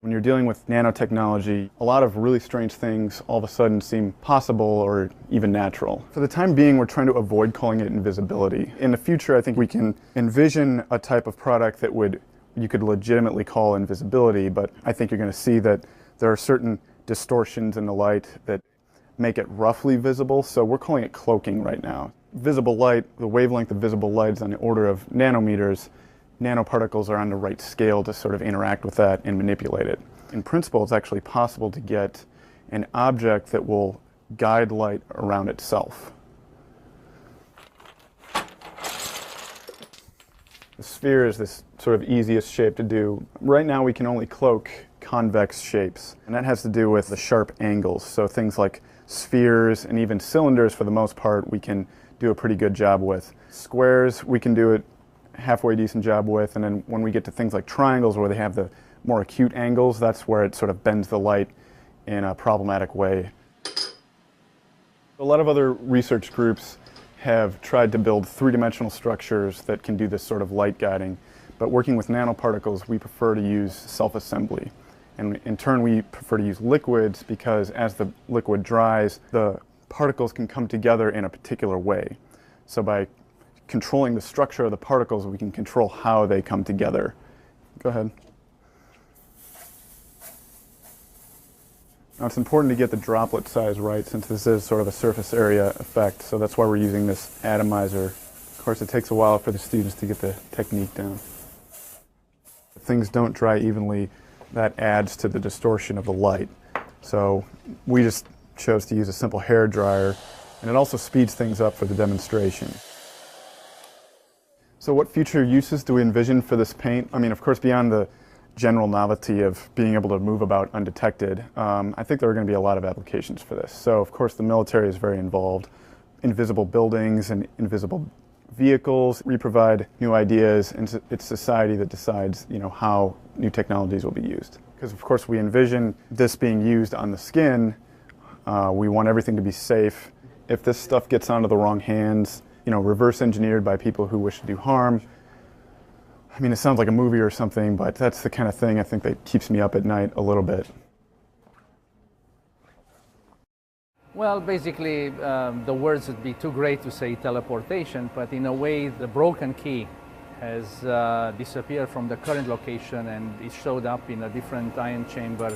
When you're dealing with nanotechnology, a lot of really strange things all of a sudden seem possible or even natural. For the time being, we're trying to avoid calling it invisibility. In the future, I think we can envision a type of product that you could legitimately call invisibility, but I think you're going to see that there are certain distortions in the light that make it roughly visible, so we're calling it cloaking right now. Visible light, the wavelength of visible light is on the order of nanometers. Nanoparticles are on the right scale to sort of interact with that and manipulate it. In principle, it's actually possible to get an object that will guide light around itself. The sphere is this sort of easiest shape to do. Right now we can only cloak convex shapes, and that has to do with the sharp angles. So things like spheres and even cylinders, for the most part, we can do a pretty good job with. Squares, we can do it halfway decent job with, and then when we get to things like triangles where they have the more acute angles, that's where it sort of bends the light in a problematic way. A lot of other research groups have tried to build three-dimensional structures that can do this sort of light guiding, but working with nanoparticles, we prefer to use self-assembly. And in turn, we prefer to use liquids because as the liquid dries, the particles can come together in a particular way. So by controlling the structure of the particles, we can control how they come together. Go ahead. Now it's important to get the droplet size right, since this is sort of a surface area effect, so that's why we're using this atomizer. Of course, it takes a while for the students to get the technique down. If things don't dry evenly, that adds to the distortion of the light. So we just chose to use a simple hair dryer, and it also speeds things up for the demonstration. So what future uses do we envision for this paint? I mean, of course, beyond the general novelty of being able to move about undetected, I think there are going to be a lot of applications for this. So, of course, the military is very involved. Invisible buildings and invisible vehicles. We provide new ideas, and it's society that decides, how new technologies will be used. Because, of course, we envision this being used on the skin. We want everything to be safe. If this stuff gets onto the wrong hands, reverse engineered by people who wish to do harm. I mean, it sounds like a movie or something, but that's the kind of thing I think that keeps me up at night a little bit. Well, basically, the words would be too great to say teleportation, but in a way, the broken key has disappeared from the current location and it showed up in a different ion chamber